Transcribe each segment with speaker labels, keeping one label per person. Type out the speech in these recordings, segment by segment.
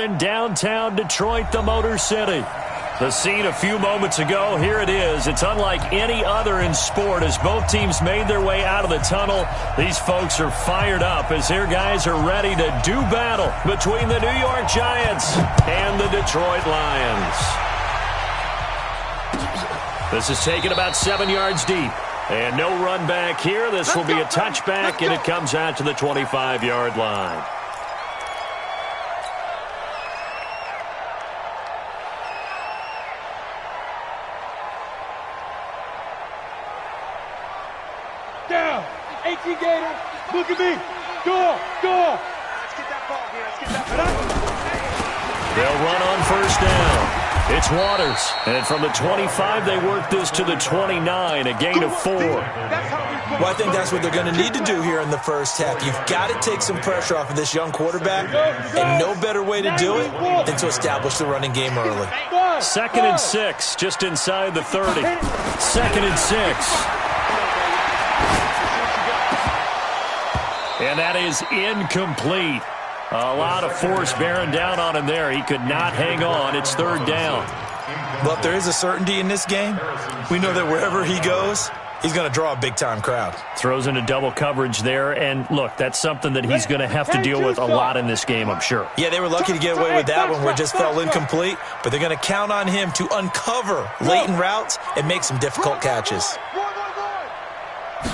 Speaker 1: in downtown Detroit, the Motor City. The scene a few moments ago, here it is. It's unlike any other in sport as both teams made their way out of the tunnel. These folks are fired up as their guys are ready to do battle between the New York Giants and the Detroit Lions. This is taken about 7 yards deep. And no run back here. This will be a touchback, and it comes out to the 25-yard line.
Speaker 2: Down. 18 Gator. Look at me. Go. Let's get that ball here. Let's get that ball.
Speaker 1: They'll run on first down. It's Waters. And from the 25, they work this to the 29, a gain of 4.
Speaker 3: Well, I think that's what they're going to need to do here in the first half. You've got to take some pressure off of this young quarterback, and no better way to do it than to establish the running game early.
Speaker 1: 2nd and 6, just inside the 30. 2nd and 6. And that is incomplete. A lot of force bearing down on him there. He could not hang on. It's 3rd down.
Speaker 3: Well, if there is a certainty in this game, we know that wherever he goes, he's going to draw a big-time crowd.
Speaker 1: Throws into double coverage there. And, look, that's something that he's going to have to deal with a lot in this game, I'm sure.
Speaker 3: Yeah, they were lucky to get away with that one where it just fell incomplete. But they're going to count on him to uncover latent routes and make some difficult catches.
Speaker 1: On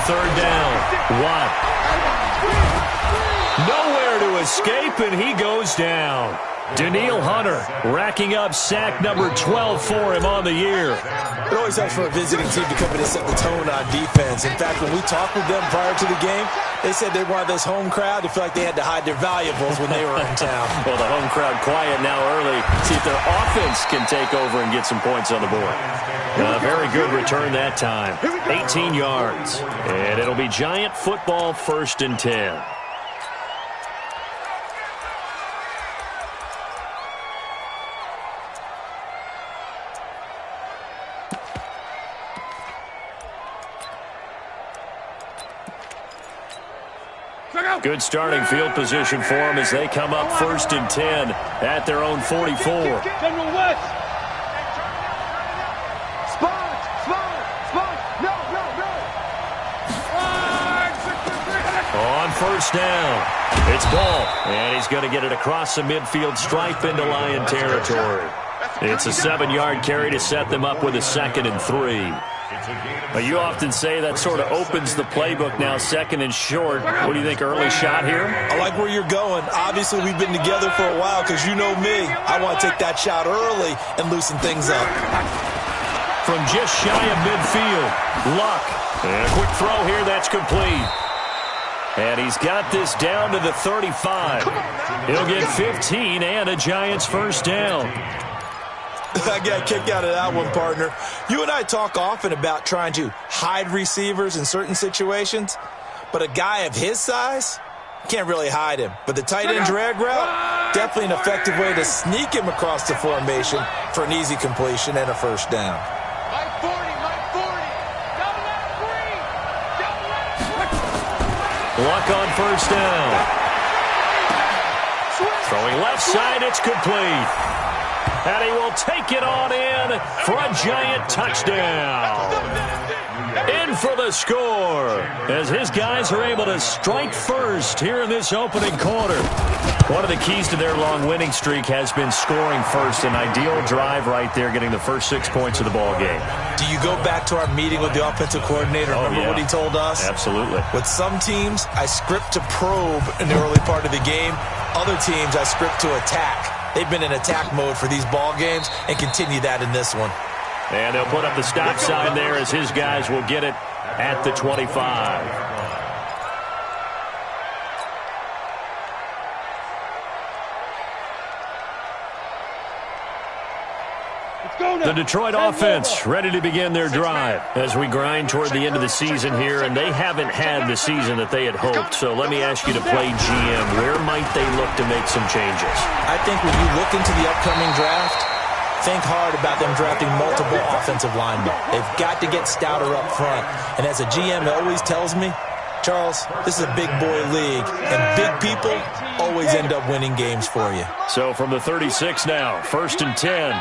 Speaker 1: 3rd down, Watt. Nowhere to escape, and he goes down. Daniil Hunter racking up sack number 12 for him on the year.
Speaker 3: It always helps for a visiting team to come in and set the tone on defense. In fact, when we talked with them prior to the game, they said they wanted this home crowd to feel like they had to hide their valuables when they were in town.
Speaker 1: Well, the home crowd quiet now early. See if their offense can take over and get some points on the board. Very good return that time. 18 yards. And it'll be Giant football 1st and 10. Good starting field position for them as they come up 1st and 10 at their own 44.
Speaker 2: General West.
Speaker 1: On 1st down, it's Ball, and he's going to get it across the midfield stripe into Lion territory. It's a 7-yard carry to set them up with a 2nd and 3. You often say that sort of opens the playbook now, 2nd and short. What do you think, early shot here?
Speaker 3: I like where you're going. Obviously, we've been together for a while because you know me. I want to take that shot early and loosen things up.
Speaker 1: From just shy of midfield, Luck. And a quick throw here, that's complete. And he's got this down to the 35. He'll get 15 and a Giants 1st down.
Speaker 3: I got a kick out of that one, partner. You and I talk often about trying to hide receivers in certain situations, but a guy of his size, can't really hide him. But the tight end drag route, definitely an effective way to sneak him across the formation for an easy completion and a 1st down.
Speaker 1: Luck on 1st down. Throwing left side, it's complete. And he will take it on in for a Giant touchdown. In for the score as his guys are able to strike first here in this opening quarter. One of the keys to their long winning streak has been scoring first. An ideal drive right there, getting the first 6 points of the ball game.
Speaker 3: Do you go back to our meeting with the offensive coordinator? Remember what he told us?
Speaker 1: Absolutely.
Speaker 3: With some teams, I script to probe in the early part of the game. Other teams, I script to attack. They've been in attack mode for these ball games and continue that in this one.
Speaker 1: And they'll put up the stop sign there as his guys will get it at the 25. The Detroit offense ready to begin their drive as we grind toward the end of the season here, and they haven't had the season that they had hoped. So let me ask you to play GM. Where might they look to make some changes?
Speaker 3: I think when you look into the upcoming draft, think hard about them drafting multiple offensive linemen. They've got to get stouter up front. And as a GM always tells me, Charles, this is a big boy league, and big people always end up winning games for you.
Speaker 1: So from the 36 now, 1st and 10.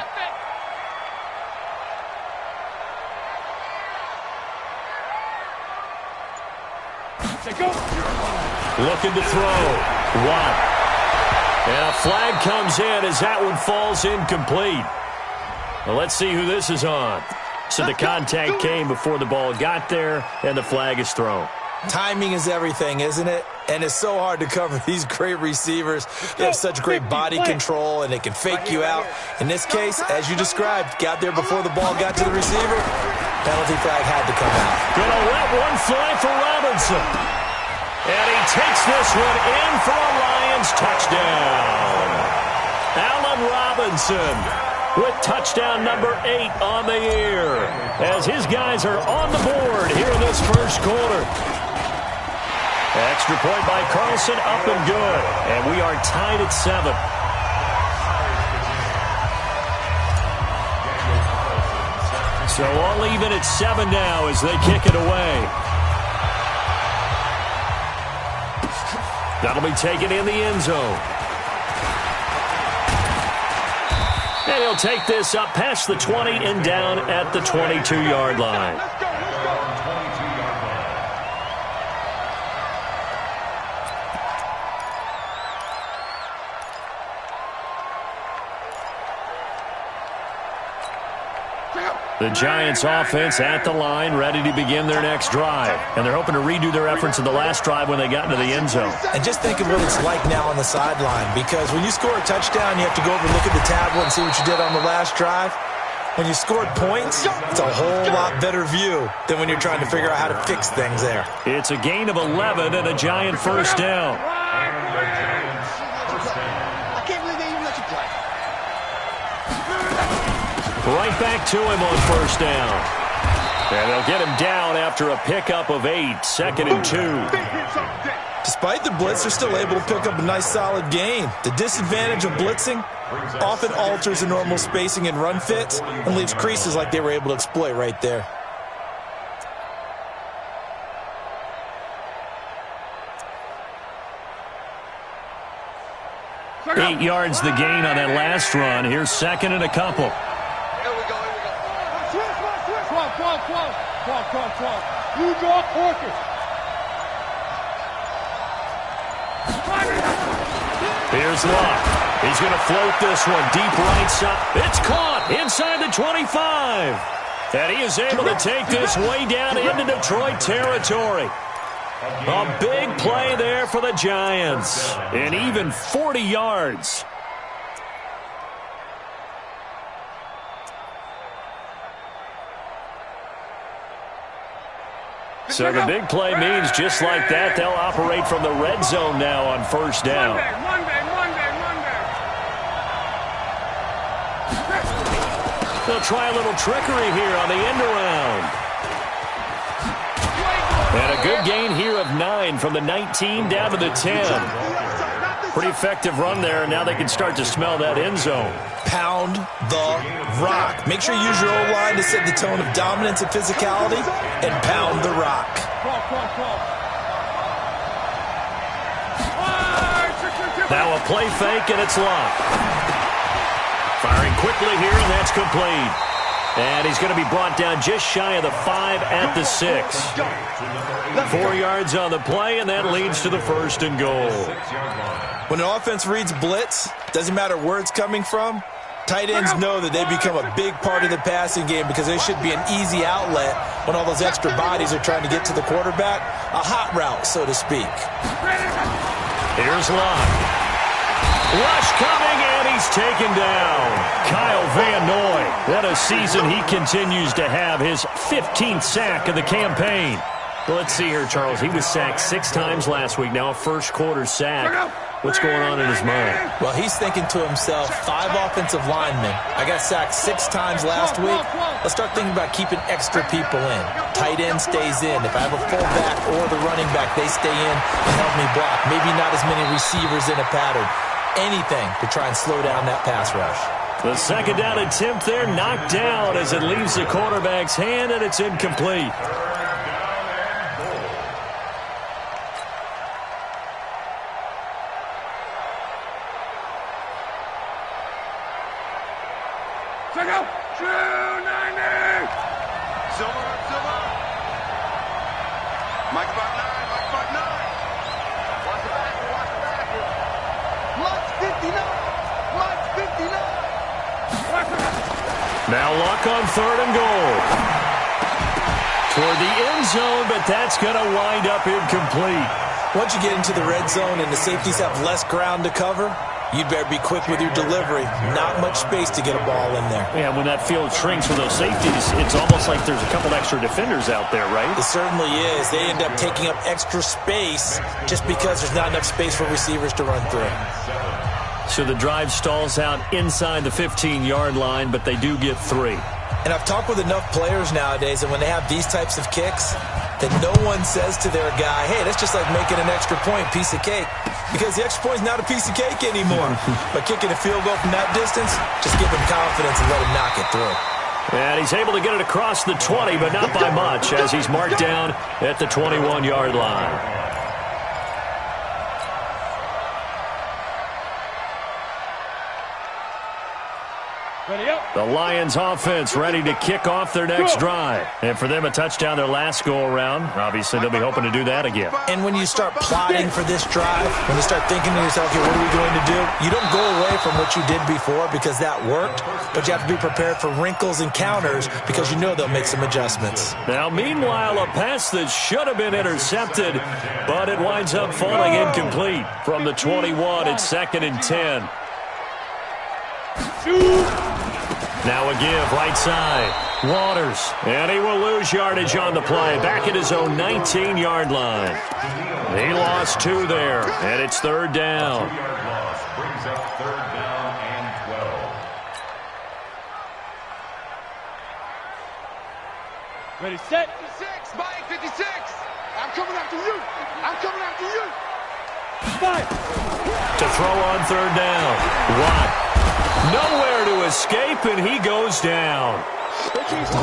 Speaker 1: Looking to throw. Watt. And a flag comes in as that one falls incomplete. Well, let's see who this is on. So the contact came before the ball got there, and the flag is thrown.
Speaker 3: Timing is everything, isn't it? And it's so hard to cover these great receivers. They have such great body control, and they can fake you out. In this case, as you described, got there before the ball got to the receiver. Penalty flag had to come out.
Speaker 1: Gonna let one fly for Robinson. And he takes this one in for a Lions touchdown. Allen Robinson with touchdown number 8 on the year, as his guys are on the board here in this first quarter. Extra point by Carlson, up and good. And we are tied at 7. So all even at 7 now as they kick it away. That'll be taken in the end zone. And he'll take this up past the 20 and down at the 22-yard line. The Giants offense at the line, ready to begin their next drive. And they're hoping to redo their efforts in the last drive when they got into the end zone.
Speaker 3: And just think of what it's like now on the sideline, because when you score a touchdown, you have to go over and look at the tablet and see what you did on the last drive. When you scored points, it's a whole lot better view than when you're trying to figure out how to fix things there.
Speaker 1: It's a gain of 11 and a Giant first down. Right back to him on first down. And they'll get him down after a pickup of 8, 2nd and 2.
Speaker 3: Despite the blitz, they're still able to pick up a nice solid gain. The disadvantage of blitzing often alters the normal spacing and run fits and leaves creases like they were able to exploit right there.
Speaker 1: Eight yards the gain on that last run. Here's 2nd and a couple.
Speaker 2: New York Orchid.
Speaker 1: Here's Luck. He's going to float this one deep right side. It's caught inside the 25. And he is able to take this way down into Detroit territory. A big play there for the Giants. And even 40 yards. So the big play means just like that, they'll operate from the red zone now on first down. They'll try a little trickery here on the end around. And a good gain here of 9 from the 19 down to the 10. Pretty effective run there, and now they can start to smell that end zone.
Speaker 3: Pound the rock. Make sure you use your O-line to set the tone of dominance and physicality, and pound the rock.
Speaker 1: Now a play fake, and it's Luck. Firing quickly here, and that's complete. And he's going to be brought down just shy of the 5 at the 6. 4 yards on the play, and that leads to the 1st and goal.
Speaker 3: When an offense reads blitz, doesn't matter where it's coming from, tight ends know that they become a big part of the passing game because they should be an easy outlet when all those extra bodies are trying to get to the quarterback. A hot route, so to speak.
Speaker 1: Here's Luck. Rush coming, and he's taken down. Kyle Van Noy. What a season he continues to have. His 15th sack of the campaign. Well, let's see here, Charles. He was sacked 6 times last week. Now a first quarter sack. What's going on in his mind?
Speaker 3: Well, he's thinking to himself, 5 offensive linemen. I got sacked 6 times last week. Let's start thinking about keeping extra people in. Tight end stays in. If I have a fullback or the running back, they stay in and help me block. Maybe not as many receivers in a pattern. Anything to try and slow down that pass rush.
Speaker 1: The 2nd down attempt there knocked down as it leaves the quarterback's hand, and it's incomplete.
Speaker 2: Check out. 290.
Speaker 4: Silver. Mike about 9. Watch the back. Mike 59. Mike 59.
Speaker 1: Now Luck on 3rd and goal. Toward the end zone, but that's going to wind up incomplete.
Speaker 3: Once you get into the red zone and the safeties have less ground to cover, you'd better be quick with your delivery. Not much space to get a ball in there.
Speaker 1: Yeah, when that field shrinks for those safeties, it's almost like there's a couple extra defenders out there, right?
Speaker 3: It certainly is. They end up taking up extra space just because there's not enough space for receivers to run through.
Speaker 1: So the drive stalls out inside the 15-yard line, but they do get 3.
Speaker 3: And I've talked with enough players nowadays that when they have these types of kicks, that no one says to their guy, hey, that's just like making an extra point, piece of cake. Because the extra point is not a piece of cake anymore. But kicking a field goal from that distance, just give him confidence and let him knock it through.
Speaker 1: And he's able to get it across the 20, but not by much, as he's marked down at the 21-yard line. The Lions offense ready to kick off their next drive. And for them, a touchdown their last go-around. Obviously, they'll be hoping to do that again.
Speaker 3: And when you start plotting for this drive, when you start thinking to yourself, okay, what are we going to do? You don't go away from what you did before because that worked, but you have to be prepared for wrinkles and counters because you know they'll make some adjustments.
Speaker 1: Now, meanwhile, a pass that should have been intercepted, but it winds up falling incomplete. From the 21, it's 2nd and 10. Now a give, right side. Waters, and he will lose yardage on the play. Back at his own 19-yard line. He lost 2 there, and it's 3rd down.
Speaker 5: Brings up 3rd down and 12.
Speaker 2: Ready, set.
Speaker 4: 56, Mike 56. I'm coming after you. I'm coming after you.
Speaker 2: 5.
Speaker 1: To throw on 3rd down. Watt. Nowhere to escape, and he goes down.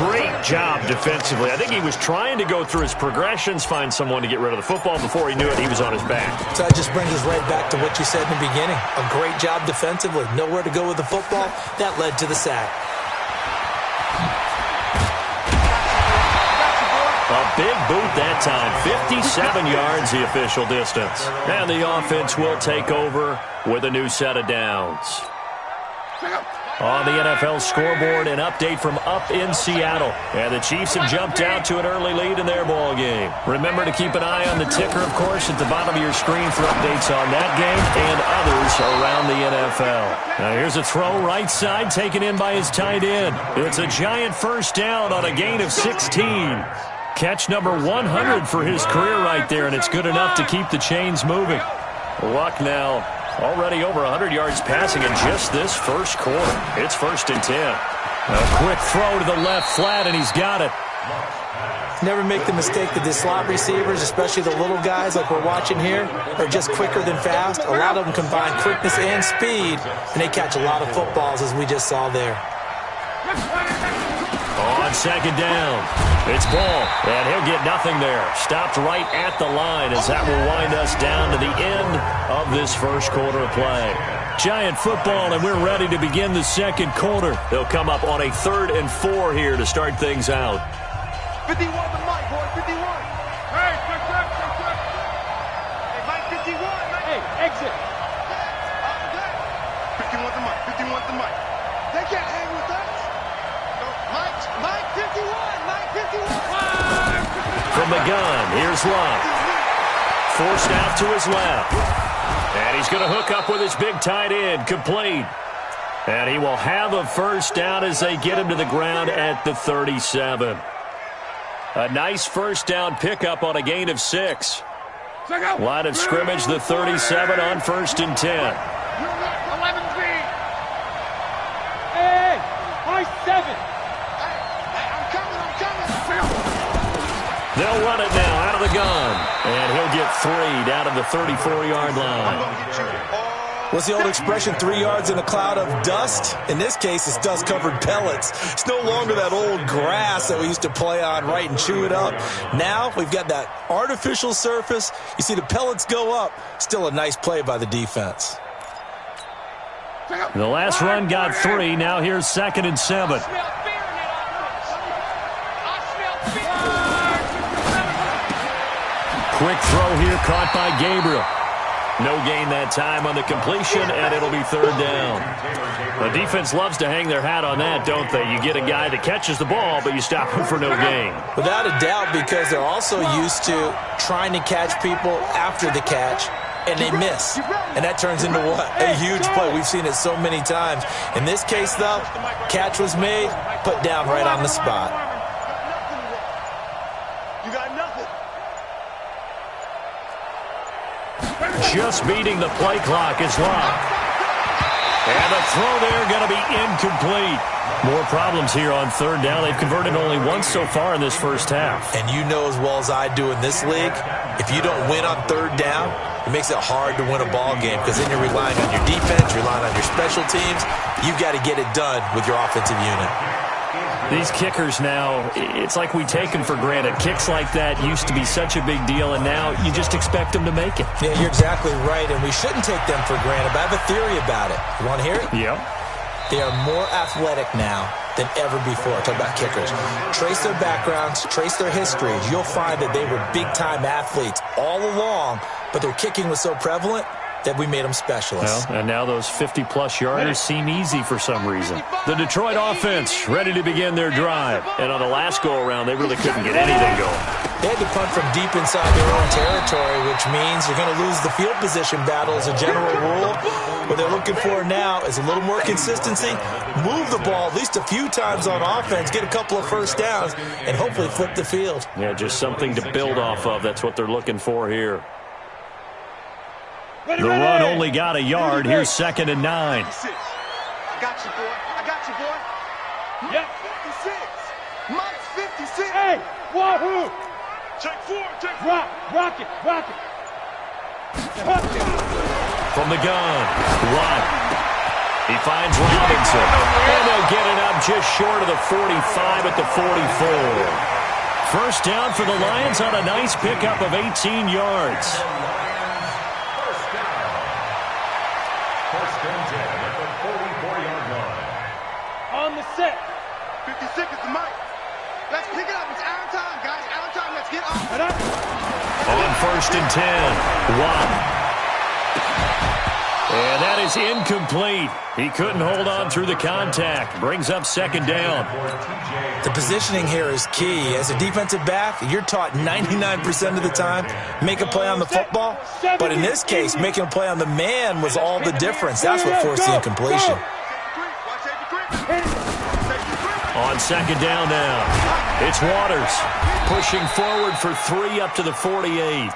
Speaker 1: Great job defensively. I think he was trying to go through his progressions, find someone to get rid of the football. Before he knew it, he was on his back.
Speaker 3: So that just brings us right back to what you said in the beginning. A great job defensively. Nowhere to go with the football. That led to the sack.
Speaker 1: A big boot that time. 57 yards the official distance. And the offense will take over with a new set of downs. On the NFL scoreboard, an update from up in Seattle. And the Chiefs have jumped out to an early lead in their ball game. Remember to keep an eye on the ticker, of course, at the bottom of your screen for updates on that game and others around the NFL. Now here's a throw right side taken in by his tight end. It's a giant first down on a gain of 16. Catch number 100 for his career right there, and it's good enough to keep the chains moving. Luck now. Already over 100 yards passing in just this first quarter. It's 1st and 10. A quick throw to the left flat, and he's got it.
Speaker 3: Never make the mistake that the slot receivers, especially the little guys like we're watching here, are just quicker than fast. A lot of them combine quickness and speed, and they catch a lot of footballs, as we just saw there.
Speaker 1: On 2nd down, it's Ball, and he'll get nothing there. Stopped right at the line as that will wind us down to the end of this first quarter of play. Giant football, and we're ready to begin the second quarter. They'll come up on a 3rd and 4 here to start things out.
Speaker 4: 51 to Mike, boy, 51.
Speaker 2: Hey, check.
Speaker 4: Hey, Mike 51. Mike.
Speaker 2: Hey, exit.
Speaker 4: 51 to Mike, 51 to Mike. They can't hang with us. Mike 51, Mike 51.
Speaker 1: From the gun, here's Luck. Forced out to his left. And he's going to hook up with his big tight end, complete. And he will have a first down as they get him to the ground at the 37. A nice first down pickup on a gain of 6. Line of scrimmage, the 37 on 1st and 10.
Speaker 4: 11 feet.
Speaker 2: Hey, high 7.
Speaker 1: They'll run it now out of the gun. And he'll get 3 down to the 34-yard line.
Speaker 3: What's the old expression, 3 yards in a cloud of dust? In this case, it's dust-covered pellets. It's no longer that old grass that we used to play on, right, and chew it up. Now we've got that artificial surface. You see the pellets go up. Still a nice play by the defense.
Speaker 1: The last run got 3. Now here's 2nd and 7. Quick throw here caught by Gabriel. No gain that time on the completion, and it'll be 3rd down. The defense loves to hang their hat on that, don't they? You get a guy that catches the ball, but you stop him for no gain.
Speaker 3: Without a doubt, because they're also used to trying to catch people after the catch, and they miss. And that turns into what? A huge play. We've seen it so many times. In this case, though, catch was made, put down right on the spot.
Speaker 4: You got nothing.
Speaker 1: Just beating the play clock is locked. And the throw there going to be incomplete. More problems here on 3rd down. They've converted only once so far in this first half.
Speaker 3: And you know as well as I do in this league, if you don't win on 3rd down, it makes it hard to win a ball game because then you're relying on your defense, relying on your special teams. You've got to get it done with your offensive unit.
Speaker 1: These kickers now, it's like we take them for granted. Kicks like that used to be such a big deal, and now you just expect them to make it.
Speaker 3: Yeah, you're exactly right, and we shouldn't take them for granted, but I have a theory about it. You want to hear it?
Speaker 1: Yep.
Speaker 3: They are more athletic now than ever before. Talk about kickers. Trace their backgrounds, trace their histories. You'll find that they were big-time athletes all along, but their kicking was so prevalent that we made them specialists.
Speaker 1: Well, and now those 50-plus yarders seem easy for some reason. The Detroit offense ready to begin their drive. And on the last go-around, they really couldn't get anything going.
Speaker 3: They had to punt from deep inside their own territory, which means you're going to lose the field position battle as a general rule. What they're looking for now is a little more consistency, move the ball at least a few times on offense, get a couple of first downs, and hopefully flip the field.
Speaker 1: Yeah, just something to build off of. That's what they're looking for here. The run only got a yard. Here's 2nd and 9.
Speaker 4: I got you, boy. I got you, boy.
Speaker 2: Yep.
Speaker 4: 56. Mike's 56.
Speaker 2: Hey, wahoo!
Speaker 4: Check 4. Check 4.
Speaker 2: Rock it.
Speaker 1: From the gun, Watt. He finds Robinson. And they'll get it up just short of the 45 at the 44. First down for the Lions on a nice pickup of 18 yards.
Speaker 2: On the set.
Speaker 4: 56 is the mic. Let's pick it up. It's our time, guys. Our time. Let's get off.
Speaker 1: On 1st and 10, Watt. And that is incomplete. He couldn't hold on through the contact. Brings up 2nd down.
Speaker 3: The positioning here is key. As a defensive back, you're taught 99% of the time, make a play on the football. But in this case, making a play on the man was all the difference. That's what forced the incompletion.
Speaker 1: On 2nd down now, it's Waters pushing forward for 3 up to the 48.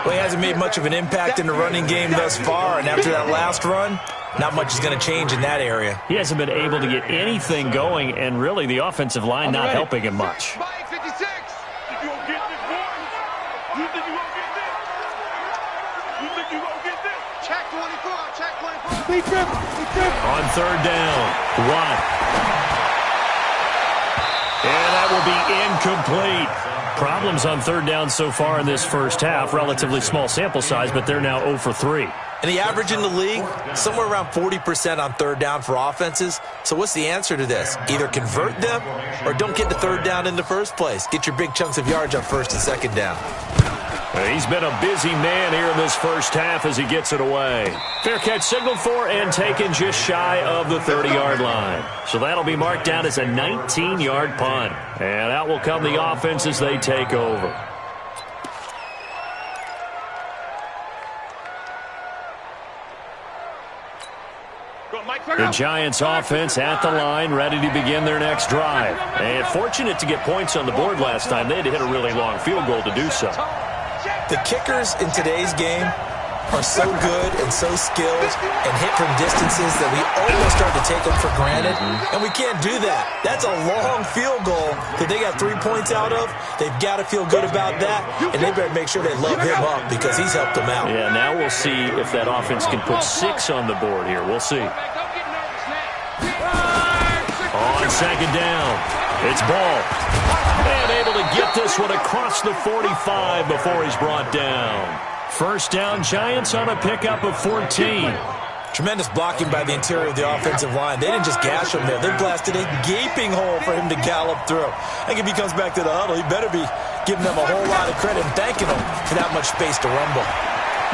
Speaker 3: Well, he hasn't made much of an impact in the running game thus far, and after that last run, not much is going to change in that area.
Speaker 1: He hasn't been able to get anything going, and really the offensive line not helping him much.
Speaker 4: Mike 56. You gonna get this, boy? You think you gonna get this? You think you gonna get this? Check 24. Check 24.
Speaker 2: Be trip.
Speaker 1: On 3rd down, Watt. And that will be incomplete. Problems on 3rd down so far in this first half. Relatively small sample size, but they're now 0 for 3.
Speaker 3: And the average in the league, somewhere around 40% on 3rd down for offenses. So what's the answer to this? Either convert them or don't get to 3rd down in the first place. Get your big chunks of yards on 1st and 2nd down.
Speaker 1: He's been a busy man here in this first half as he gets it away. Fair catch signaled for and taken just shy of the 30-yard line. So that'll be marked down as a 19-yard punt. And out will come the offense as they take over. The Giants offense at the line, ready to begin their next drive. And fortunate to get points on the board last time. They had to hit a really long field goal to do so.
Speaker 3: The kickers in today's game are so good and so skilled and hit from distances that we almost start to take them for granted, and we can't do that. That's a long field goal that they got 3 points out of. They've got to feel good about that, and they better make sure they love him up because he's helped them out.
Speaker 1: Yeah, now we'll see if that offense can put 6 on the board here. We'll see. On 2nd down, it's Ball. And able to get this one across the 45 before he's brought down. First down, Giants on a pickup of 14.
Speaker 3: Tremendous blocking by the interior of the offensive line. They didn't just gash him there. They blasted a gaping hole for him to gallop through. I think if he comes back to the huddle, he better be giving them a whole lot of credit and thanking them for that much space to rumble.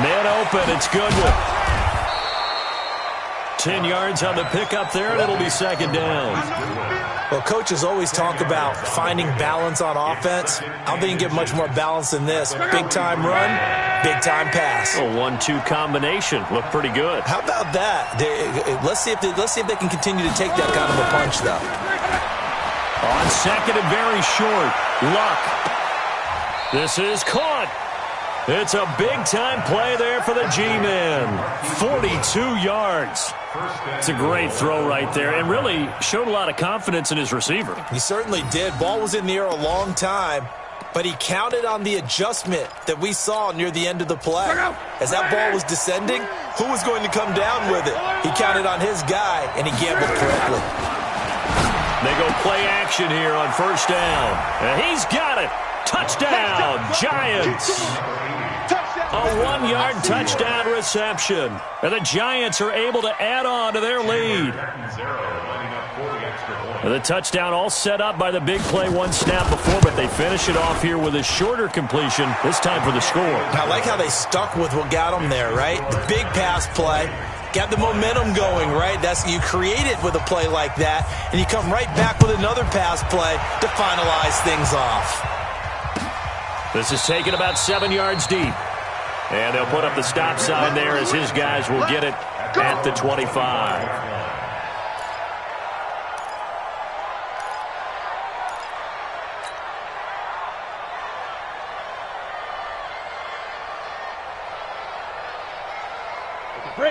Speaker 1: Man open, it's Goodwin. 10 yards on the pickup there, and it'll be second down.
Speaker 3: Well, coaches always talk about finding balance on offense. I don't think you can get much more balance than this. Big-time run, big-time pass.
Speaker 1: A 1-2 combination. Looked pretty good.
Speaker 3: How about that? Let's see if they can continue to take that kind of a punch, though.
Speaker 1: On second and very short. Luck. This is caught. It's a big-time play there for the G-men. 42 yards. It's a great throw right there, and really showed a lot of confidence in his receiver.
Speaker 3: He certainly did. Ball was in the air a long time, but he counted on the adjustment that we saw near the end of the play. As that ball was descending, who was going to come down with it? He counted on his guy, and he gambled correctly.
Speaker 1: They go play action here on first down. And he's got it. Touchdown, Giants. A 1-yard touchdown reception. And the Giants are able to add on to their lead. And the touchdown all set up by the big play one snap before, but they finish it off here with a shorter completion, this time for the score.
Speaker 3: I like how they stuck with what got them there, right? The big pass play. Got the momentum going, right? You create it with a play like that, and you come right back with another pass play to finalize things off.
Speaker 1: This is taken about 7 yards deep. And they'll put up the stop sign there as his guys will get it at the 25.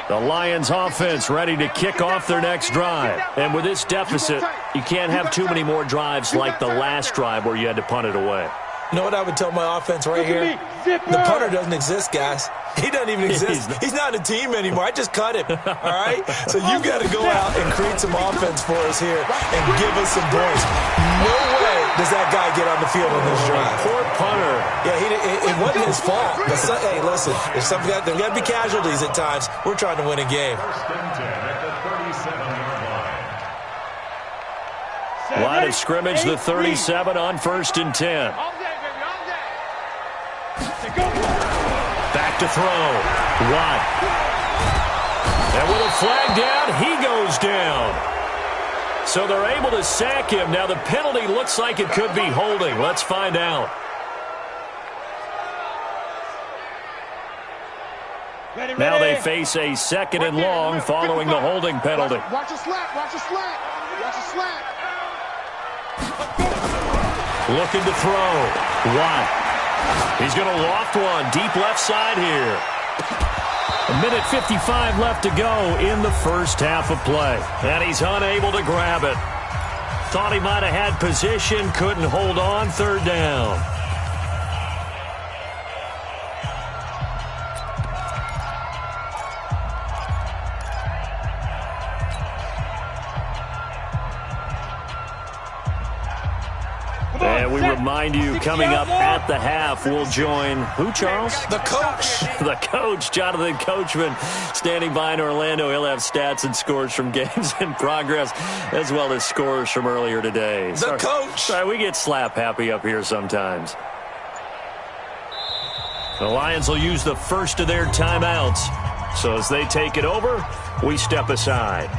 Speaker 1: The Lions offense ready to kick off their next drive. And with this deficit, you can't have too many more drives like the last drive where you had to punt it away.
Speaker 3: You know what I would tell my offense right here? The punter doesn't exist, guys. He doesn't even exist. He's not a team anymore. I just cut him, all right? So you got to go out and create some offense for us here and give us some points. No way does that guy get on the field on this drive.
Speaker 1: Poor punter.
Speaker 3: Yeah, it wasn't his fault. But hey, listen, there's got to be casualties at times. We're trying to win a game.
Speaker 1: Line of scrimmage, the 37 on 1st and 10. Back to throw. Watt. And with a flag down, he goes down. So they're able to sack him. Now the penalty looks like it could be holding. Let's find out. Now they face a 2nd and long following the holding penalty.
Speaker 4: Watch a slack, watch a slack, watch a slack.
Speaker 1: Looking to throw. Watt. He's going to loft one deep left side here. 1:55 left to go in the first half of play. And he's unable to grab it. Thought he might have had position, couldn't hold on, 3rd down. And we remind you, coming up at the half, we'll join who, Charles?
Speaker 3: The coach.
Speaker 1: The coach, Jonathan Coachman, standing by in Orlando. He'll have stats and scores from games in progress, as well as scores from earlier today.
Speaker 3: The coach.
Speaker 1: Sorry, we get slap happy up here sometimes. The Lions will use the first of their timeouts. So as they take it over, we step aside.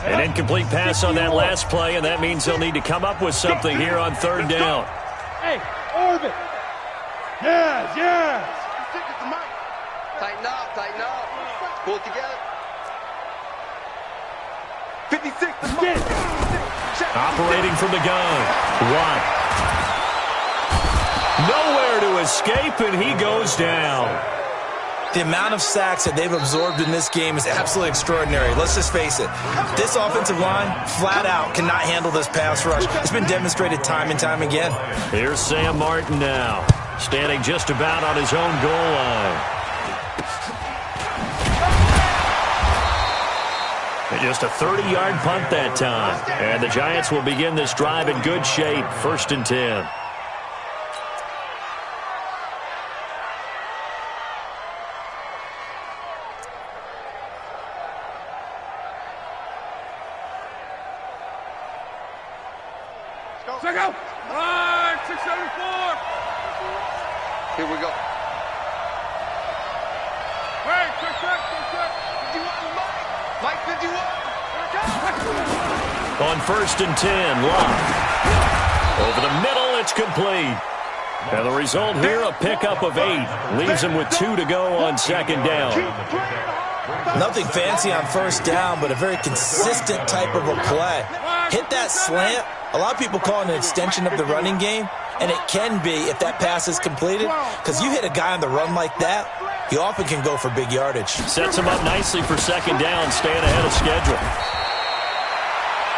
Speaker 1: An incomplete pass on that last play, and that means they'll need to come up with something here on 3rd down.
Speaker 2: Hey, orbit. Yes, yes.
Speaker 6: Tighten up. Pull it together. 56.
Speaker 1: Operating from the gun. Watt. Nowhere to escape, and he goes down.
Speaker 3: The amount of sacks that they've absorbed in this game is absolutely extraordinary. Let's just face it. This offensive line, flat out, cannot handle this pass rush. It's been demonstrated time and time again.
Speaker 1: Here's Sam Martin now. standing just about on his own goal line. And just a 30-yard punt that time. And the Giants will begin this drive in good shape, 1st and 10.
Speaker 2: Check out. Right, 674.
Speaker 6: Here we go.
Speaker 2: Hey, check.
Speaker 6: 51, Mike 51.
Speaker 1: On 1st and 10, Locke. Over the middle, it's complete. And the result here, a pickup of 8. Leaves him with 2 to go on 2nd down.
Speaker 3: Nothing fancy on 1st down, but a very consistent type of a play. Hit that slant. A lot of people call it an extension of the running game, and it can be if that pass is completed, because you hit a guy on the run like that, he often can go for big yardage.
Speaker 1: Sets him up nicely for 2nd down, staying ahead of schedule.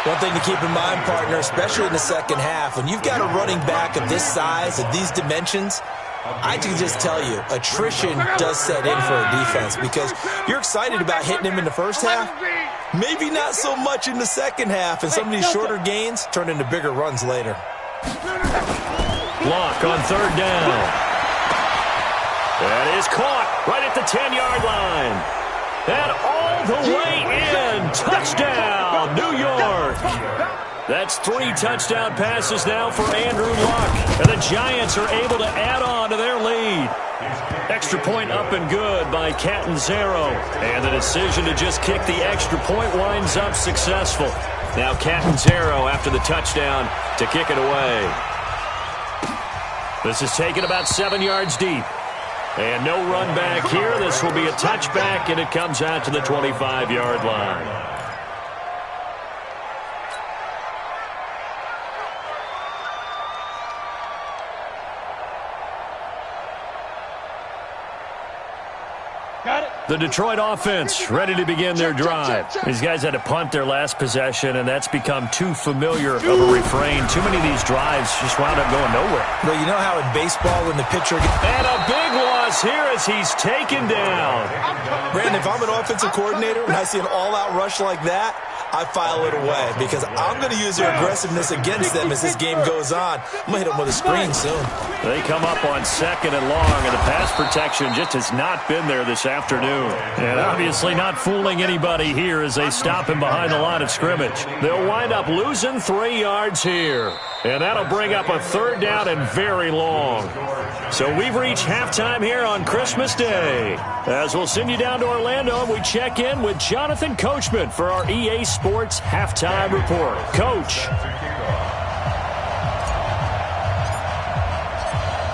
Speaker 3: One thing to keep in mind, partner, especially in the second half, when you've got a running back of this size, of these dimensions, I can just tell you, attrition does set in for a defense, because you're excited about hitting him in the first half, maybe not so much in the second half, and some of these shorter gains turn into bigger runs later.
Speaker 1: Block on 3rd down. That is caught right at the 10-yard line. And all the way in. Touchdown, New York. That's 3 touchdown passes now for Andrew Luck. And the Giants are able to add on to their lead. Extra point up and good by Catanzaro. And the decision to just kick the extra point winds up successful. Now Catanzaro after the touchdown to kick it away. This is taken about 7 yards deep. And no run back here. This will be a touchback, and it comes out to the 25-yard line.
Speaker 2: Got it.
Speaker 1: The Detroit offense ready to begin their drive. These guys had to punt their last possession, and that's become too familiar of a refrain. Too many of these drives just wound up going nowhere.
Speaker 3: Well, you know how in baseball when the pitcher...
Speaker 1: And a big loss here as he's taken down.
Speaker 3: Brandon, if I'm an offensive coordinator and I see an all-out rush like that, I file it away because I'm going to use their aggressiveness against them as this game goes on. I'm going to hit them with a screen soon.
Speaker 1: They come up on 2nd and long, and the pass protection just has not been there this afternoon. And obviously not fooling anybody here as they stop him behind the line of scrimmage. They'll wind up losing 3 yards here. And that'll bring up a 3rd down and very long. So we've reached halftime here on Christmas Day. As we'll send you down to Orlando, we check in with Jonathan Coachman for our EA Sports Halftime Report. Coach.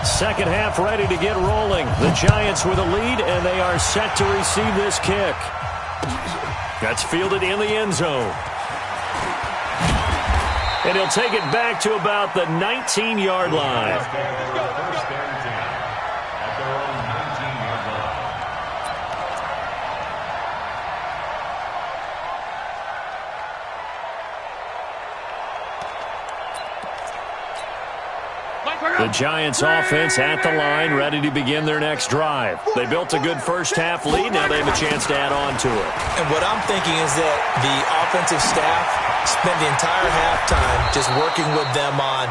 Speaker 1: Second half ready to get rolling. The Giants with a lead, and they are set to receive this kick. That's fielded in the end zone. And he'll take it back to about the 19-yard line. The Giants offense at the line, ready to begin their next drive. They built a good first half lead. Now they have a chance to add on to it.
Speaker 3: And what I'm thinking is that the offensive staff spent the entire halftime just working with them on,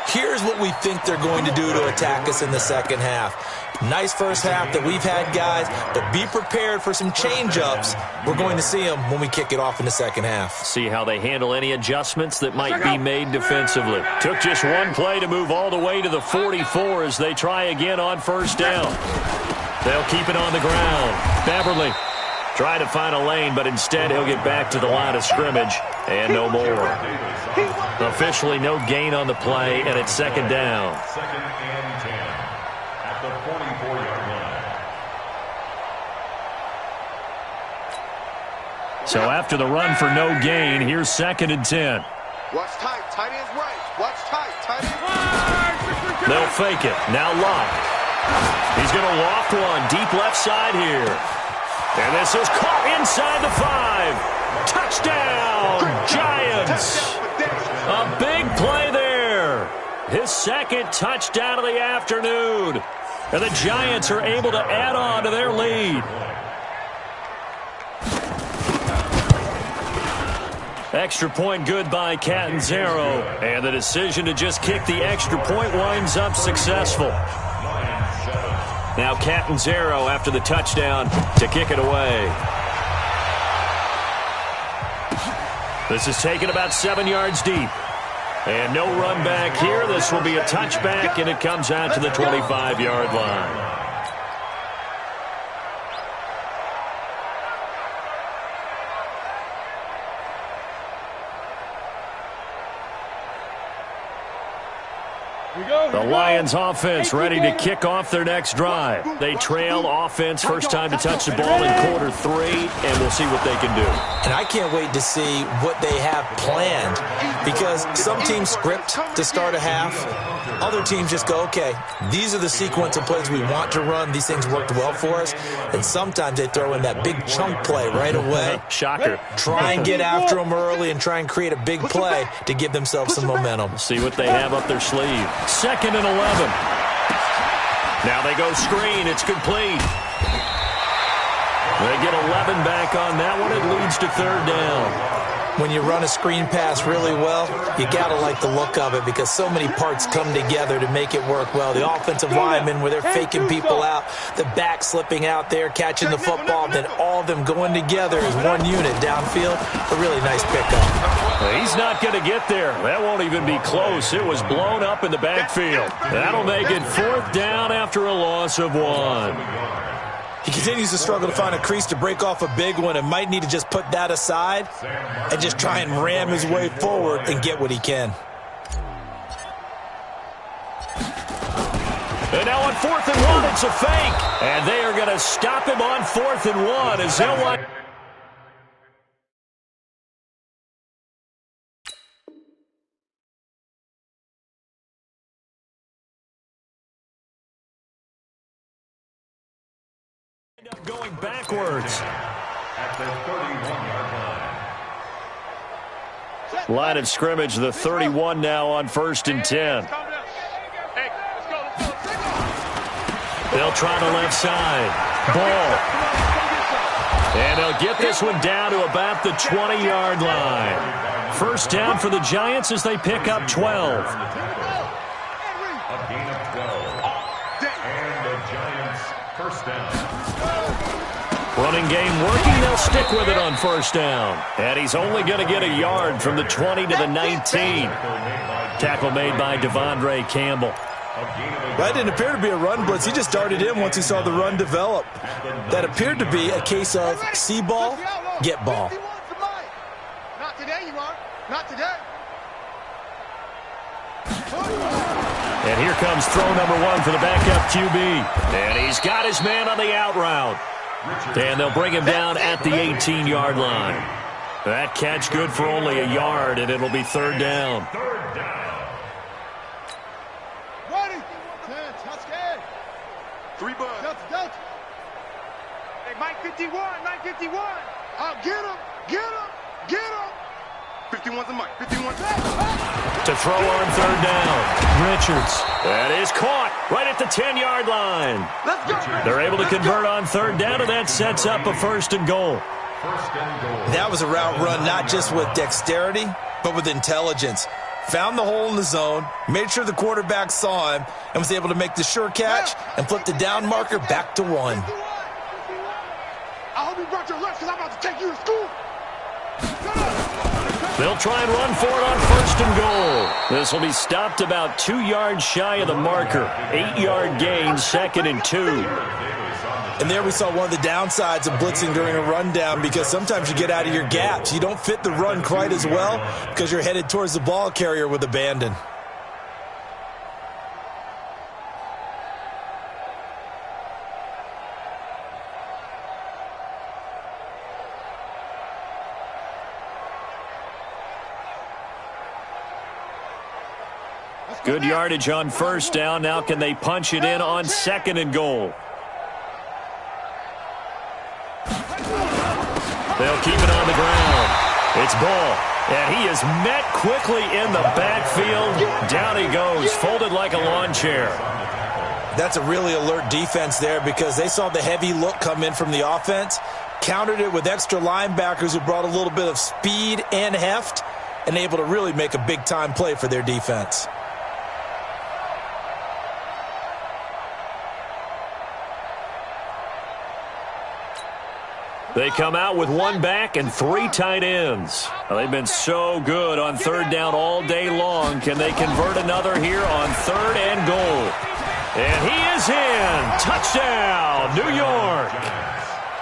Speaker 3: here's what we think they're going to do to attack us in the second half. Nice first half that we've had, guys, but be prepared for some change-ups. We're going to see them when we kick it off in the second half.
Speaker 1: See how they handle any adjustments that might be made defensively. Took just one play to move all the way to the 44 as they try again on 1st down. They'll keep it on the ground. Beverly trying to find a lane, but instead he'll get back to the line of scrimmage and no more. Officially no gain on the play, and it's 2nd down.
Speaker 5: 2nd and 10 at the 44-yard line.
Speaker 1: So after the run for no gain, here's 2nd and 10.
Speaker 6: Watch tight. Tight ends right. Watch tight. Tight ends right.
Speaker 1: They'll fake it. Now Locke. He's going to loft one deep left side here. And this is caught inside the 5. Touchdown, Giants. A big play there. his second touchdown of the afternoon. And the Giants are able to add on to their lead. Extra point good by Catanzaro. And the decision to just kick the extra point winds up successful. Now Catanzaro after the touchdown to kick it away. This is taken about 7 yards deep. And no run back here. This will be a touchback, and it comes out to the 25-yard line. The Lions offense ready to kick off their next drive. They trail offense first time to touch the ball in quarter 3, and we'll see what they can do.
Speaker 3: And I can't wait to see what they have planned, because some teams script to start a half. Other teams just go, okay, these are the sequence of plays we want to run. These things worked well for us. And sometimes they throw in that big chunk play right away.
Speaker 1: Shocker.
Speaker 3: Try and get after them early and try and create a big play to give themselves some momentum.
Speaker 1: See what they have up their sleeve. 2nd and 11. Now they go screen. It's complete. They get 11 back on that one. It leads to 3rd down.
Speaker 3: When you run a screen pass really well, you got to like the look of it because so many parts come together to make it work well. The offensive linemen, where they're faking people out, the back slipping out there, catching the football, then all of them going together as one unit downfield. A really nice pickup.
Speaker 1: He's not going to get there. That won't even be close. It was blown up in the backfield. That'll make it 4th down after a loss of 1.
Speaker 3: He continues to struggle to find a crease to break off a big one and might need to just put that aside and just try and ram his way forward and get what he can.
Speaker 1: And now on 4th and 1, it's a fake. And they are going to stop him on 4th and 1 as they'll want. Going backwards.
Speaker 5: At the 31-yard line.
Speaker 1: Line of scrimmage, the 31 now on 1st and 10. They'll try the left side. Ball. And they'll get this one down to about the 20-yard line. 1st down for the Giants as they pick up 12.
Speaker 5: A gain of 12. And the Giants 1st down.
Speaker 1: Running game working, they'll stick with it on 1st down. And he's only going to get a yard from the 20 to the 19. Tackle made by Devondre Campbell.
Speaker 3: That didn't appear to be a run blitz. He just darted in once he saw the run develop. That appeared to be a case of see ball, get ball.
Speaker 6: Not today, you are. Not today.
Speaker 1: And here comes throw number 1 for the backup QB. And he's got his man on the out route. And they'll bring him down at the 18-yard line. That catch good for only a yard, and it'll be 3rd down.
Speaker 6: Ready. 10, touchdown. 3 bucks. Delta. Hey, Mike 51, Mike 51. Get him, get him, get him. 51's a Mike, 51's
Speaker 1: To throw on 3rd down. Richards. That is caught right at the 10-yard line.
Speaker 6: Let's go.
Speaker 1: They're able to convert on 3rd down, and that sets up a 1st and goal.
Speaker 3: That was a route run not just with dexterity, but with intelligence. Found the hole in the zone, made sure the quarterback saw him, and was able to make the sure catch and flip the down marker back to 1.
Speaker 6: I hope you brought your lunch because I'm about to take you to school.
Speaker 1: They'll try and run for it on 1st and goal. This will be stopped about 2 yards shy of the marker. 8-yard gain, 2nd and 2.
Speaker 3: And there we saw one of the downsides of blitzing during a rundown, because sometimes you get out of your gaps. You don't fit the run quite as well because you're headed towards the ball carrier with abandon.
Speaker 1: Good yardage on 1st down. Now can they punch it in on 2nd and goal? They'll keep it on the ground. It's ball. And he is met quickly in the backfield. Down he goes, folded like a lawn chair.
Speaker 3: That's a really alert defense there because they saw the heavy look come in from the offense, countered it with extra linebackers who brought a little bit of speed and heft, and able to really make a big-time play for their defense.
Speaker 1: They come out with one back and 3 tight ends. Well, they've been so good on third down all day long. Can they convert another here on 3rd and goal? And he is in. Touchdown, New York.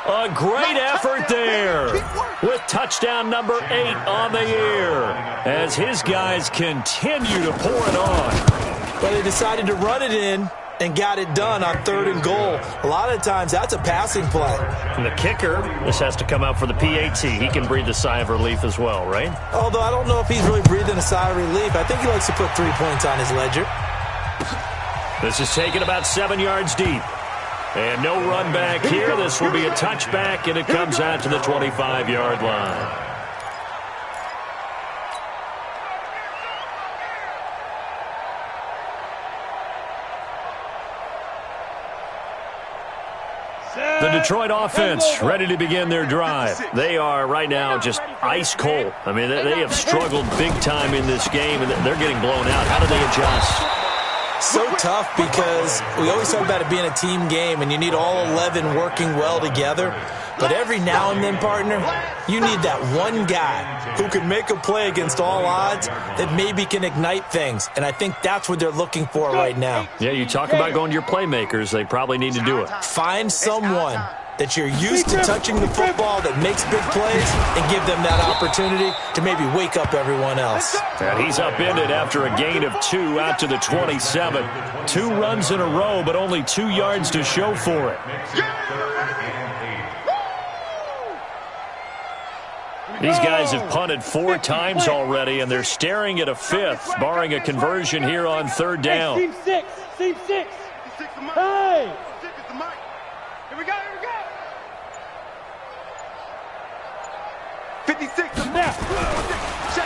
Speaker 1: A great effort there with touchdown number 8 on the year as his guys continue to pour it on.
Speaker 3: But they decided to run it in and got it done on 3rd and goal. A lot of times that's a passing play.
Speaker 1: And the kicker, this has to come out for the PAT. He can breathe a sigh of relief as well, right?
Speaker 3: Although I don't know if he's really breathing a sigh of relief. I think he likes to put 3 points on his ledger.
Speaker 1: This is taken about 7 yards deep. And no run back here. This will be a touchback, and it comes out to the 25-yard line. The Detroit offense ready to begin their drive. They are right now just ice cold. I mean, they have struggled big time in this game, and they're getting blown out. How do they adjust?
Speaker 3: So tough because we always talk about it being a team game, and you need all 11 working well together. But every now and then, partner, you need that one guy who can make a play against all odds that maybe can ignite things. And I think that's what they're looking for right now.
Speaker 1: Yeah, you talk about going to your playmakers. They probably need to do it.
Speaker 3: Find someone that you're used to touching the football that makes big plays and give them that opportunity to maybe wake up everyone else.
Speaker 1: And he's upended after a gain of 2 out to the 27. 2 runs in a row, but only 2 yards to show for it. These guys have punted 4 times already, and they're staring at a 5th, barring a conversion here on 3rd down.
Speaker 2: Team 6. Team 6. Hey!
Speaker 6: Here we go. 56.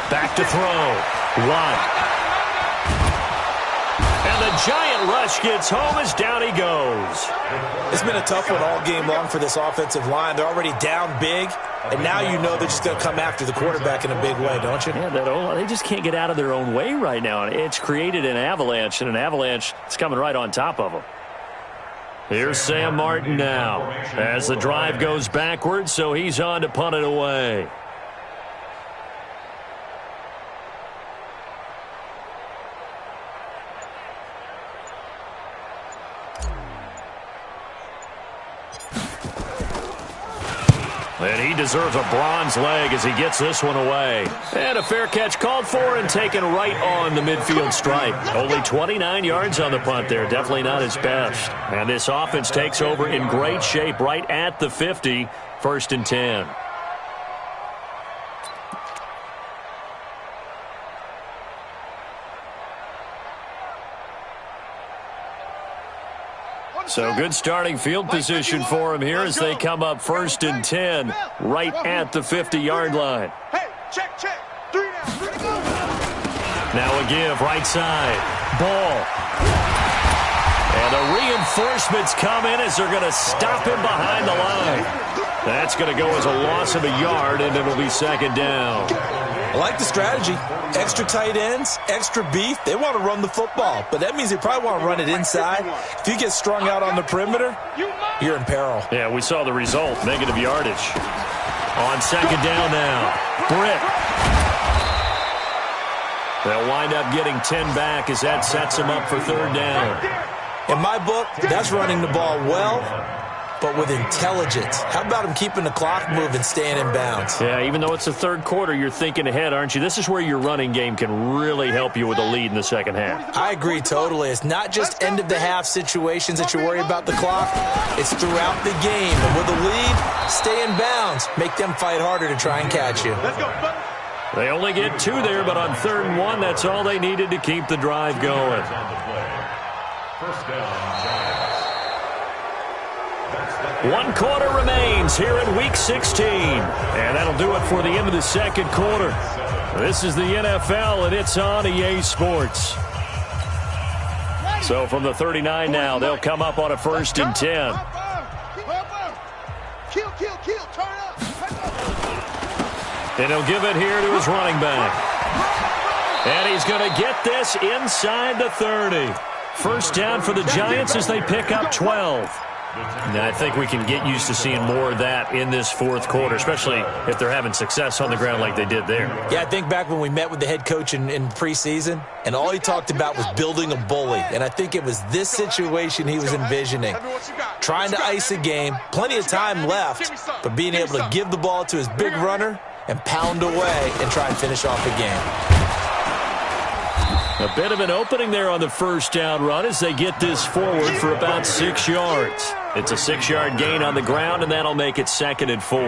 Speaker 1: Back to throw. 1. And the giant rush gets home as down he goes.
Speaker 3: It's been a tough one all game long for this offensive line. They're already down big, and now you know they're just going to come after the quarterback in a big way, don't you?
Speaker 1: Yeah, they just can't get out of their own way right now. It's created an avalanche, and an avalanche is coming right on top of them. Here's Sam Martin now as the drive goes backwards, so he's on to punt it away. And he deserves a bronze leg as he gets this one away. And a fair catch called for and taken right on the midfield stripe. Only 29 yards on the punt there. Definitely not his best. And this offense takes over in great shape right at the 50. 1st and 10. So good starting field position for him here as they come up 1st and 10 right at the 50-yard line.
Speaker 6: Hey, check. 3 down.
Speaker 1: Now a give right side. Ball. And the reinforcements come in as they're going to stop him behind the line. That's going to go as a loss of a yard, and it'll be 2nd down.
Speaker 3: I like the strategy. Extra tight ends, extra beef. They want to run the football, but that means they probably want to run it inside. If you get strung out on the perimeter, you're in peril.
Speaker 1: Yeah, we saw the result, negative yardage. On 2nd down now, Britt. They'll wind up getting 10 back as that sets them up for 3rd down.
Speaker 3: In my book, that's running the ball well, but with intelligence. How about him keeping the clock moving, staying in bounds?
Speaker 1: Yeah, even though it's the 3rd quarter, you're thinking ahead, aren't you? This is where your running game can really help you with a lead in the 2nd half.
Speaker 3: I agree totally. It's not just end-of-the-half situations that you worry about the clock. It's throughout the game. And with a lead, stay in bounds. Make them fight harder to try and catch you.
Speaker 6: Let's go, buddy.
Speaker 1: They only get 2 there, but on 3rd and 1, that's all they needed to keep the drive going.
Speaker 5: 1st down, Giants.
Speaker 1: 1 quarter remains here in Week 16. And that'll do it for the end of the 2nd quarter. This is the NFL, and it's on EA Sports. So from the 39 now, they'll come up on a 1st and 10. And he'll give it here to his running back. And he's going to get this inside the 30. First down for the Giants as they pick up 12. Now, I think we can get used to seeing more of that in this 4th quarter, especially if they're having success on the ground like they did there.
Speaker 3: Yeah, I think back when we met with the head coach in preseason, and all he talked about was building a bully. And I think it was this situation he was envisioning. Trying to ice a game, plenty of time left, but being able to give the ball to his big runner and pound away and try and finish off the game.
Speaker 1: A bit of an opening there on the first down run as they get this forward for about 6 yards. It's a 6-yard gain on the ground, and that'll make it 2nd and 4.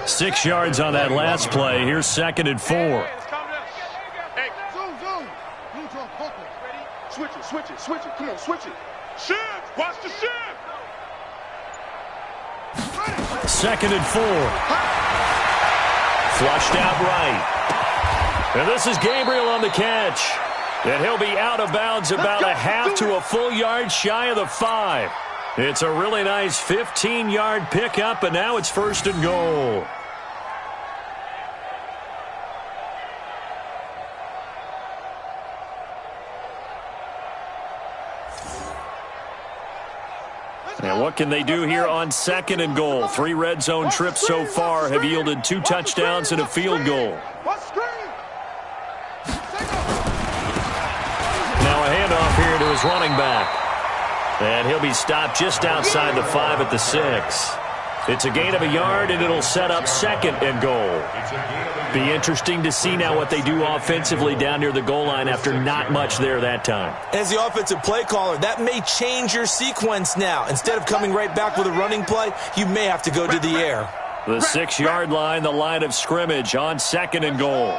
Speaker 1: 6 yards on that last play. Here's 2nd and 4.
Speaker 6: Hey, switch it. Come on, switch it. Shift. Watch the shift.
Speaker 1: 2nd and 4. Flushed out right. And this is Gabriel on the catch. And he'll be out of bounds about a half to a full yard shy of the 5. It's a really nice 15-yard pickup, and now it's 1st and goal. And what can they do here on 2nd and goal? 3 red zone trips so far have yielded 2 touchdowns and a field goal. Now a handoff here to his running back. And he'll be stopped just outside the 5 at the 6. It's a gain of a yard, and it'll set up 2nd and goal. Be interesting to see now what they do offensively down near the goal line after not much there that time.
Speaker 3: As the offensive play caller, that may change your sequence now. Instead of coming right back with a running play, you may have to go to the air.
Speaker 1: The 6-yard line, the line of scrimmage on 2nd and goal.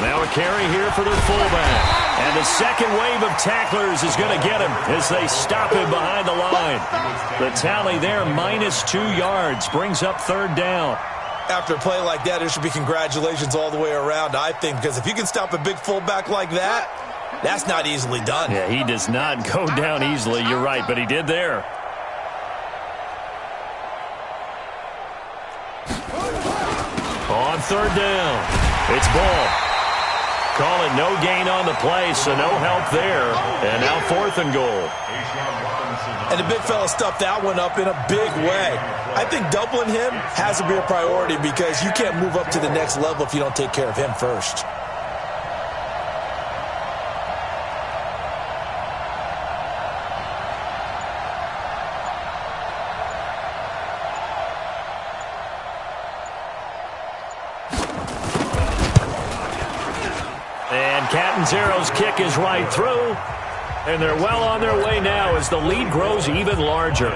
Speaker 1: Now a carry here for their fullback. And the second wave of tacklers is going to get him as they stop him behind the line. The tally there, -2 yards, brings up 3rd down.
Speaker 3: After a play like that, there should be congratulations all the way around, I think, because if you can stop a big fullback like that, that's not easily done.
Speaker 1: Yeah, he does not go down easily, you're right, but he did there. On 3rd down, it's Ball. Call it no gain on the play, so no help there. And now 4th and goal.
Speaker 3: And the big fella stuffed that one up in a big way. I think doubling him has to be a priority because you can't move up to the next level if you don't take care of him first.
Speaker 1: Catanzaro's kick is right through, and they're well on their way now as the lead grows even larger.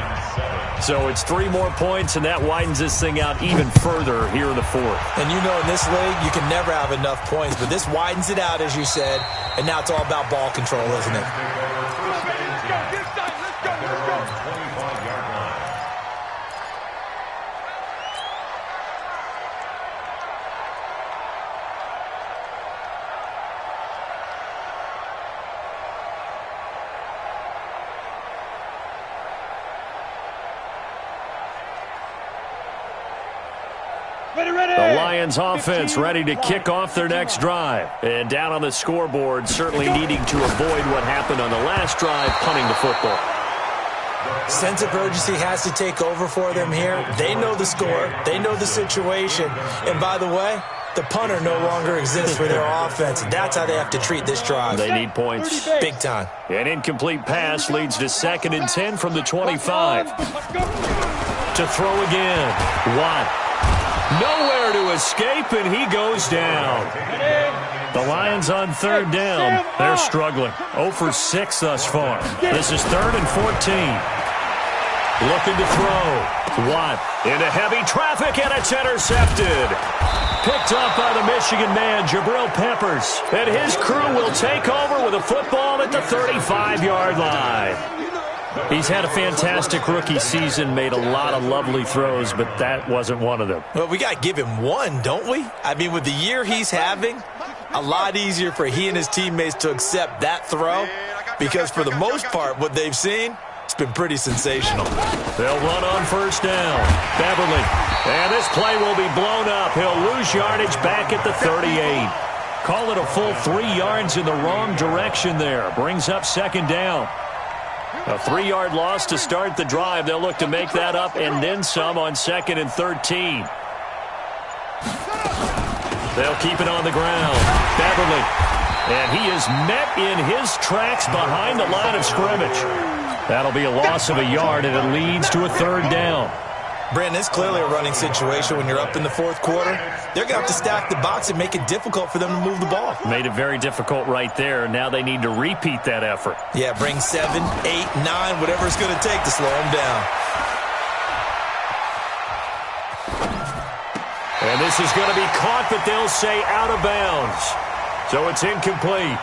Speaker 1: So it's 3 more points, and that widens this thing out even further here in the 4th.
Speaker 3: And you know in this league, you can never have enough points, but this widens it out, as you said, and now it's all about ball control, isn't it?
Speaker 1: The Lions offense ready to kick off their next drive. And down on the scoreboard, certainly needing to avoid what happened on the last drive, punting the football.
Speaker 3: Sense of urgency has to take over for them here. They know the score. They know the situation. And by the way, the punter no longer exists for their offense. That's how they have to treat this drive.
Speaker 1: They need points.
Speaker 3: Big time.
Speaker 1: An incomplete pass leads to 2nd and 10 from the 25. To throw again. Watt. Nowhere to escape, and he goes down. The Lions on 3rd down. They're struggling. 0 for 6 thus far. This is 3rd and 14. Looking to throw. Watt into heavy traffic, and it's intercepted. Picked up by the Michigan man, Jabril Peppers. And his crew will take over with a football at the 35-yard line. He's had a fantastic rookie season, made a lot of lovely throws, but that wasn't one of them.
Speaker 3: Well, we got to give him one, don't we? I mean, with the year he's having, a lot easier for he and his teammates to accept that throw because for the most part, what they've seen, it's been pretty sensational.
Speaker 1: They'll run on first down. Beverly. And this play will be blown up. He'll lose yardage back at the 38. Call it a full 3 yards in the wrong direction there. Brings up second down. A 3-yard loss to start the drive. They'll look to make that up and then some on 2nd and 13. They'll keep it on the ground. Beverly. And he is met in his tracks behind the line of scrimmage. That'll be a loss of a yard, and it leads to a 3rd down.
Speaker 3: Brandon, it's clearly a running situation when you're up in the 4th quarter. They're going to have to stack the box and make it difficult for them to move the ball.
Speaker 1: Made it very difficult right there. Now they need to repeat that effort.
Speaker 3: Yeah, bring 7, 8, 9, whatever it's going to take to slow them down.
Speaker 1: And this is going to be caught, but they'll say out of bounds. So it's incomplete.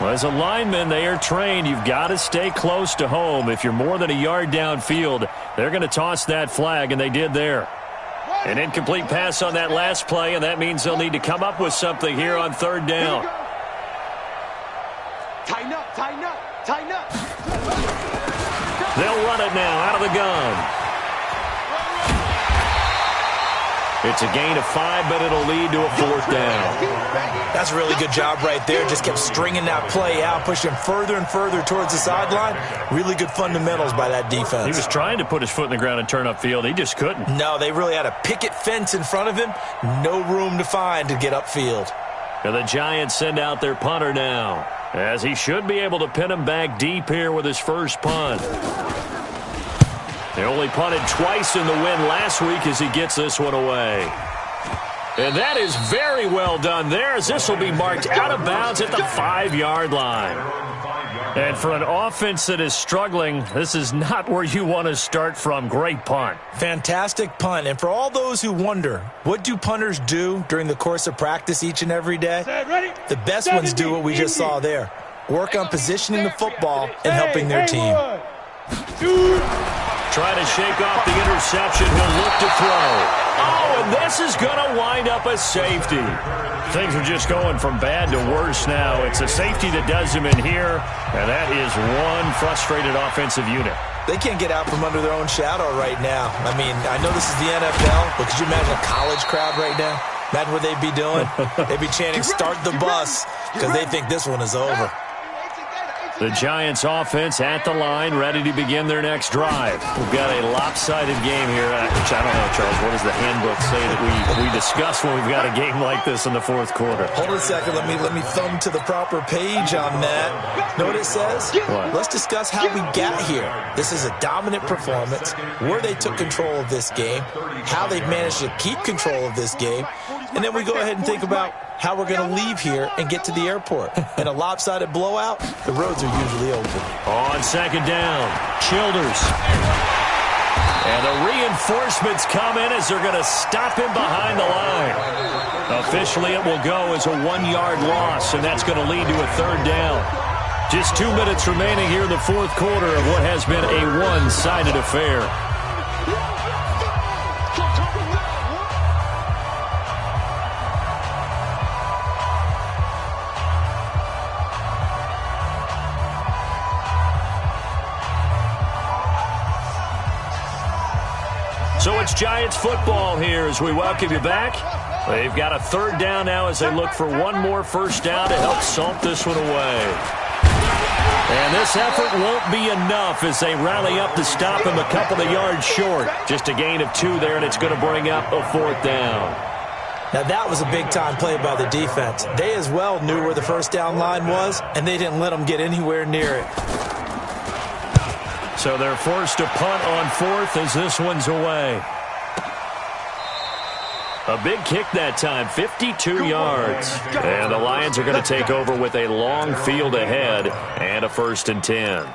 Speaker 1: Well, as a lineman, they are trained. You've got to stay close to home. If you're more than a yard downfield, they're going to toss that flag, and they did there. An incomplete pass on that last play, and that means they'll need to come up with something here on 3rd down.
Speaker 2: Tighten up, tighten up, tighten up.
Speaker 1: They'll run it now out of the gun. It's a gain of 5, but it'll lead to a 4th down.
Speaker 3: That's a really good job right there. Just kept stringing that play out, pushing further and further towards the sideline. Really good fundamentals by that defense.
Speaker 1: He was trying to put his foot in the ground and turn upfield. He just couldn't.
Speaker 3: No, they really had a picket fence in front of him. No room to find to get upfield.
Speaker 1: And the Giants send out their punter now, as he should be able to pin him back deep here with his first punt. They only punted twice in the win last week as he gets this one away. And that is very well done there, as this will be marked out of bounds at the 5-yard line. And for an offense that is struggling, this is not where you want to start from. Great punt.
Speaker 3: Fantastic punt. And for all those who wonder, what do punters do during the course of practice each and every day? The best ones do what we just saw there. Work on positioning the football and helping their team.
Speaker 1: Trying to shake off the interception. He'll look to throw. Oh, and this is going to wind up a safety. Things are just going from bad to worse now. It's a safety that does him in here, and that is one frustrated offensive unit.
Speaker 3: They can't get out from under their own shadow right now. I mean, I know this is the NFL, but could you imagine a college crowd right now? Imagine what they'd be doing. They'd be chanting, "Start the bus," because they think this one is over.
Speaker 1: The Giants offense at the line, ready to begin their next drive. We've got a lopsided game here, which I don't know, Charles. What does the handbook say that we discuss when we've got a game like this in the 4th quarter?
Speaker 3: Hold on a second. Let me thumb to the proper page on that. Know what it says?
Speaker 1: What?
Speaker 3: Let's discuss how we got here. This is a dominant performance, where they took control of this game, how they've managed to keep control of this game, and then we go ahead and think about how we're going to leave here and get to the airport. In a lopsided blowout, the roads are usually open.
Speaker 1: On 2nd down, Childers. And the reinforcements come in as they're going to stop him behind the line. Officially, it will go as a 1-yard loss, and that's going to lead to a 3rd down. Just 2 minutes remaining here in the 4th quarter of what has been a one-sided affair. So it's Giants football here as we welcome you back. They've got a 3rd down now as they look for one more first down to help salt this one away. And this effort won't be enough as they rally up to stop him a couple of yards short. Just a gain of 2 there, and it's going to bring up a 4th down.
Speaker 3: Now that was a big-time play by the defense. They as well knew where the first down line was, and they didn't let them get anywhere near it.
Speaker 1: So they're forced to punt on 4th as this one's away. A big kick that time, 52 yards. And the Lions are going to take over with a long field ahead and a 1st and 10.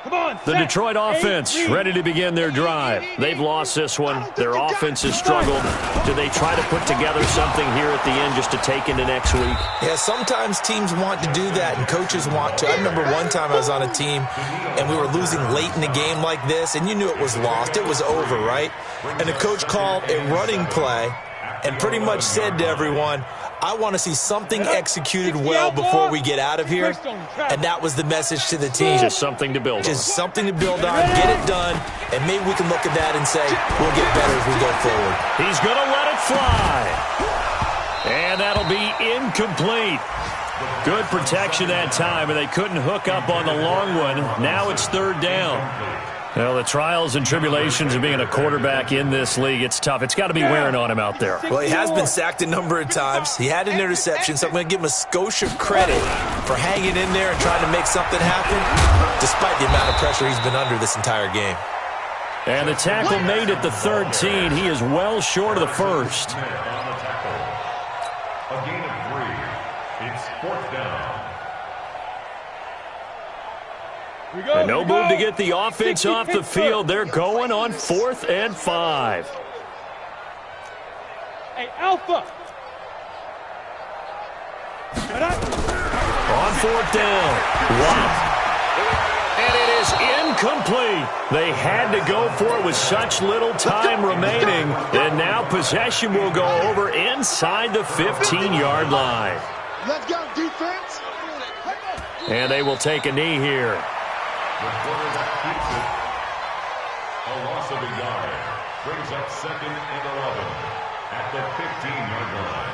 Speaker 2: Come on,
Speaker 1: The Detroit offense ready to begin their drive. They've lost this one. Their offense has struggled. Do they try to put together something here at the end just to take into next week?
Speaker 3: Yeah, sometimes teams want to do that and coaches want to. I remember one time I was on a team and we were losing late in the game like this, and you knew it was lost. It was over, right? And the coach called a running play and pretty much said to everyone, I want to see something executed well before we get out of here. And that was the message to the team.
Speaker 1: Just something to build on.
Speaker 3: Just something to build on, get it done, and maybe we can look at that and say, we'll get better as we go forward.
Speaker 1: He's going to let it fly. And that'll be incomplete. Good protection that time, and they couldn't hook up on the long one. Now it's third down. Well, the trials and tribulations of being a quarterback in this league, it's tough. It's got to be wearing on him out there.
Speaker 3: Well, he has been sacked a number of times. He had an interception, so I'm going to give him a skosh of credit for hanging in there and trying to make something happen, despite the amount of pressure he's been under this entire game.
Speaker 1: And the tackle made at the 13. He is well short of the first.
Speaker 5: A gain of 3. It's fourth down.
Speaker 1: And no move to get the offense off the field. They're going on 4th and 5.
Speaker 2: Hey, Alpha.
Speaker 1: On 4th down. Wow. And it is incomplete. They had to go for it with such little time remaining. And now possession will go over inside the 15-yard line.
Speaker 6: Let's go, defense.
Speaker 1: And they will take a knee here.
Speaker 5: The quarterback keeps it. A loss of a yard. Brings up 2nd and 11 at the 15-yard line.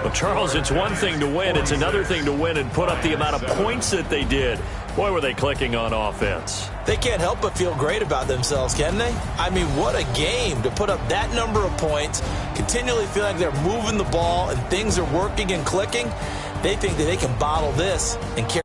Speaker 1: Well, Charles, it's one thing to win. It's another thing to win and put up the amount of points that they did. Boy, were they clicking on offense.
Speaker 3: They can't help but feel great about themselves, can they? I mean, what a game to put up that number of points, continually feel like they're moving the ball and things are working and clicking. They think that they can bottle this and carry